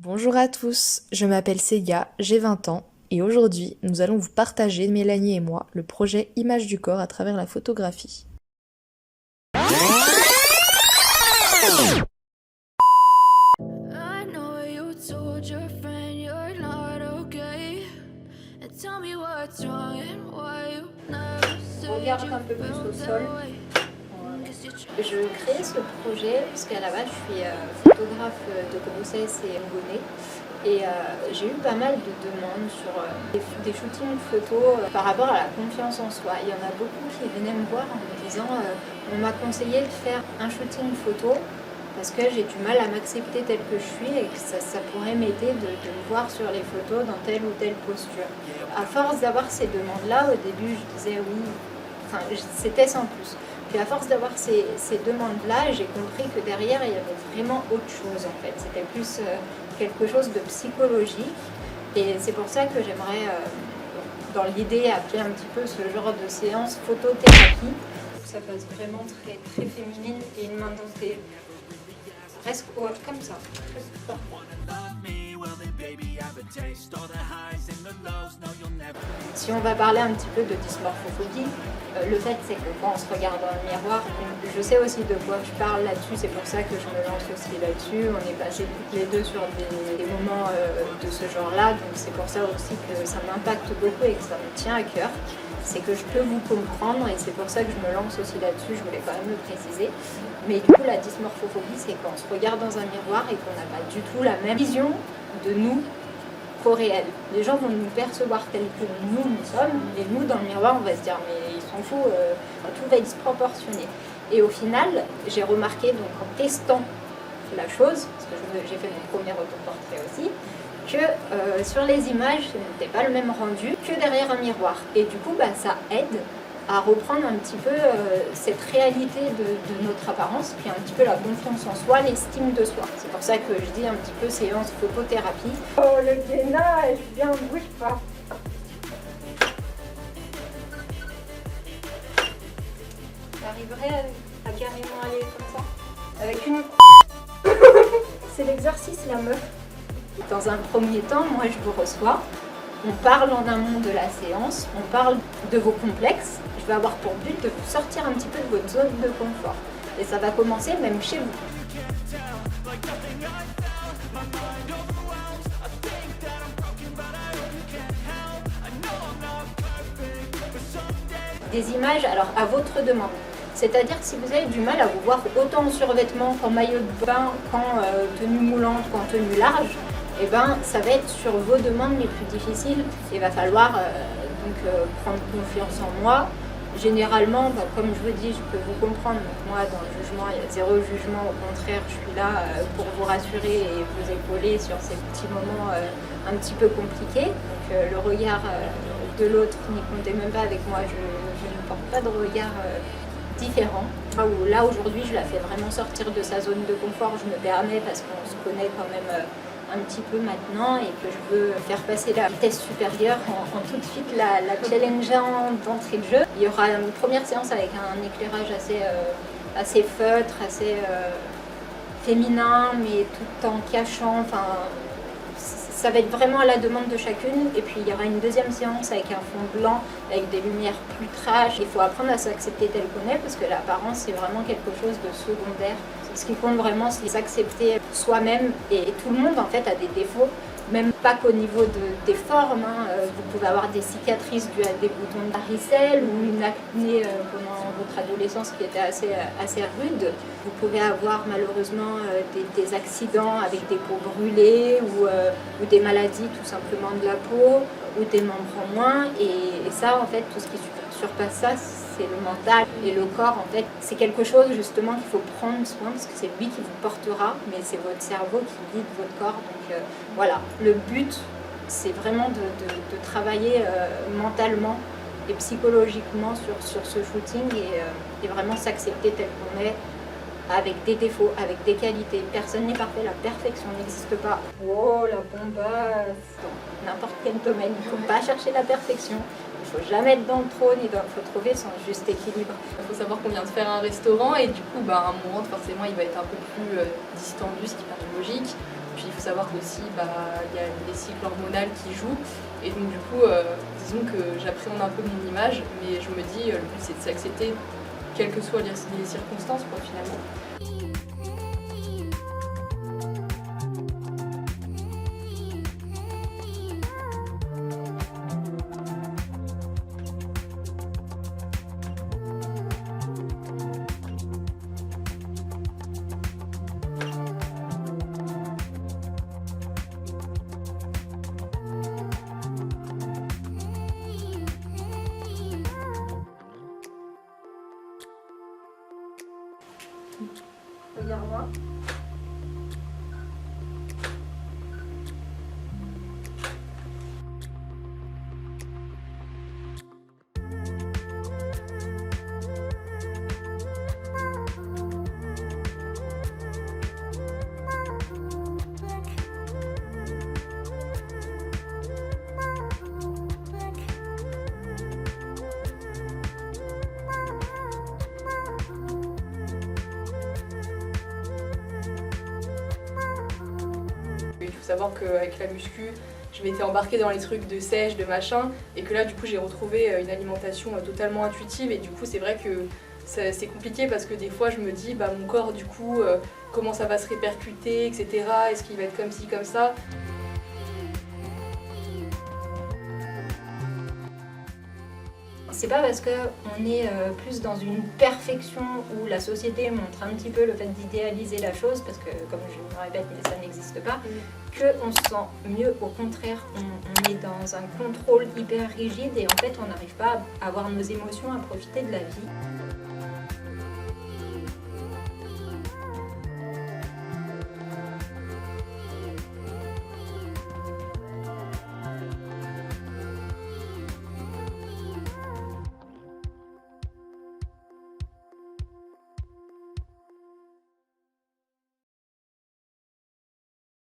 Bonjour à tous, je m'appelle Seiya, j'ai 20 ans et aujourd'hui nous allons vous partager, Mélanie et moi, le projet Image du corps à travers la photographie. I know you told your friend you're not okay. And tell me what's wrong and why you never said Regarde you un peu plus au felt sol. that way. Je crée ce projet parce qu'à la base je suis photographe de grossesse et nouveau-né et j'ai eu pas mal de demandes sur des shootings photos par rapport à la confiance en soi. Il y en a beaucoup qui venaient me voir en me disant on m'a conseillé de faire un shooting photo parce que j'ai du mal à m'accepter telle que je suis et que ça pourrait m'aider de me voir sur les photos dans telle ou telle posture. À force d'avoir ces demandes-là, au début je disais oui, enfin c'était sans plus. Puis à force d'avoir ces demandes-là, j'ai compris que derrière, il y avait vraiment autre chose en fait. C'était plus quelque chose de psychologique. Et c'est pour ça que j'aimerais, dans l'idée, appeler un petit peu ce genre de séance photothérapie. Ça passe vraiment très, très féminine et une main dans tes... presque comme ça. Si on va parler un petit peu de dysmorphophobie, le fait c'est que quand on se regarde dans le miroir, je sais aussi de quoi je parle là-dessus, c'est pour ça que je me lance aussi là-dessus. On est passés toutes les deux sur des moments de ce genre-là, donc c'est pour ça aussi que ça m'impacte beaucoup et que ça me tient à cœur. C'est que je peux vous comprendre et c'est pour ça que je me lance aussi là-dessus, je voulais quand même le préciser. Mais du coup, la dysmorphophobie, c'est quand on se regarde dans un miroir et qu'on n'a pas du tout la même vision de nous qu'au réel. Les gens vont nous percevoir tels que nous sommes, et nous, dans le miroir, on va se dire mais ils sont fous, tout va être disproportionné. Et au final, j'ai remarqué, donc en testant la chose, parce que j'ai fait mon premier autoportrait aussi, que sur les images, ce n'était pas le même rendu que derrière un miroir. Et du coup, ça aide à reprendre un petit peu cette réalité de notre apparence, puis un petit peu la confiance en soi, l'estime de soi. C'est pour ça que je dis un petit peu séance photothérapie. Oh, le gainage, viens, bouge pas. J'arriverai à carrément aller comme ça, avec une... C'est l'exercice, la meuf. Dans un premier temps, moi je vous reçois, on parle en amont de la séance, on parle de vos complexes. Je vais avoir pour but de vous sortir un petit peu de votre zone de confort. Et ça va commencer même chez vous. Des images, alors à votre demande. C'est-à-dire que si vous avez du mal à vous voir autant en survêtement qu'en maillot de bain, qu'en tenue moulante, qu'en tenue large, eh ben, ça va être sur vos demandes les plus difficiles. Il va falloir prendre confiance en moi. Généralement, comme je vous dis, je peux vous comprendre. Donc moi, dans le jugement, il y a zéro jugement. Au contraire, je suis là pour vous rassurer et vous épauler sur ces petits moments un petit peu compliqués. Donc le regard de l'autre, n'y comptez même pas avec moi. Je ne porte pas de regard différent. Là, aujourd'hui, je la fais vraiment sortir de sa zone de confort. Je me permets parce qu'on se connaît quand même un petit peu maintenant et que je veux faire passer la vitesse supérieure en tout de suite la challengeant d'entrée de jeu. Il y aura une première séance avec un éclairage assez feutre, assez féminin, mais tout en cachant. Enfin, ça va être vraiment à la demande de chacune. Et puis il y aura une deuxième séance avec un fond blanc, avec des lumières plus trash. Il faut apprendre à s'accepter tel qu'on est parce que l'apparence c'est vraiment quelque chose de secondaire. Ce qui compte vraiment, c'est s'accepter soi-même. Et tout le monde en fait a des défauts, même pas qu'au niveau des formes. Vous pouvez avoir des cicatrices dues à des boutons de varicelle ou une acné pendant votre adolescence qui était assez rude. Vous pouvez avoir malheureusement des accidents avec des peaux brûlées ou des maladies tout simplement de la peau ou des membres en moins. Et ça, en fait, tout ce qui surpasse ça, c'est le mental et le corps. En fait, c'est quelque chose justement qu'il faut prendre soin parce que c'est lui qui vous portera, mais c'est votre cerveau qui guide votre corps. Donc voilà, le but, c'est vraiment de travailler mentalement et psychologiquement sur ce shooting et vraiment s'accepter tel qu'on est, avec des défauts, avec des qualités. Personne n'est parfait, la perfection n'existe pas. Oh, la bombasse! Dans n'importe quel domaine, il ne faut pas chercher la perfection. Il faut jamais être dans le trône, il faut trouver son juste équilibre. Il faut savoir qu'on vient de faire un restaurant et du coup, à un moment, forcément, il va être un peu plus distendu, ce qui paraît logique. Puis il faut savoir qu'aussi, il y a les cycles hormonaux qui jouent. Et donc du coup, disons que j'appréhende un peu mon image, mais je me dis, le but c'est de s'accepter, quelles que soient les circonstances, quoi, finalement. Regarde-moi. Il faut savoir qu'avec la muscu, je m'étais embarquée dans les trucs de sèche, de machin, et que là du coup j'ai retrouvé une alimentation totalement intuitive, et du coup c'est vrai que c'est compliqué parce que des fois je me dis mon corps du coup comment ça va se répercuter, etc. Est-ce qu'il va être comme ci, comme ça? C'est pas parce qu'on est plus dans une perfection où la société montre un petit peu le fait d'idéaliser la chose, parce que comme je me répète, ça n'existe pas, qu'on se sent mieux. Au contraire, on est dans un contrôle hyper rigide et en fait on n'arrive pas à avoir nos émotions, à profiter de la vie.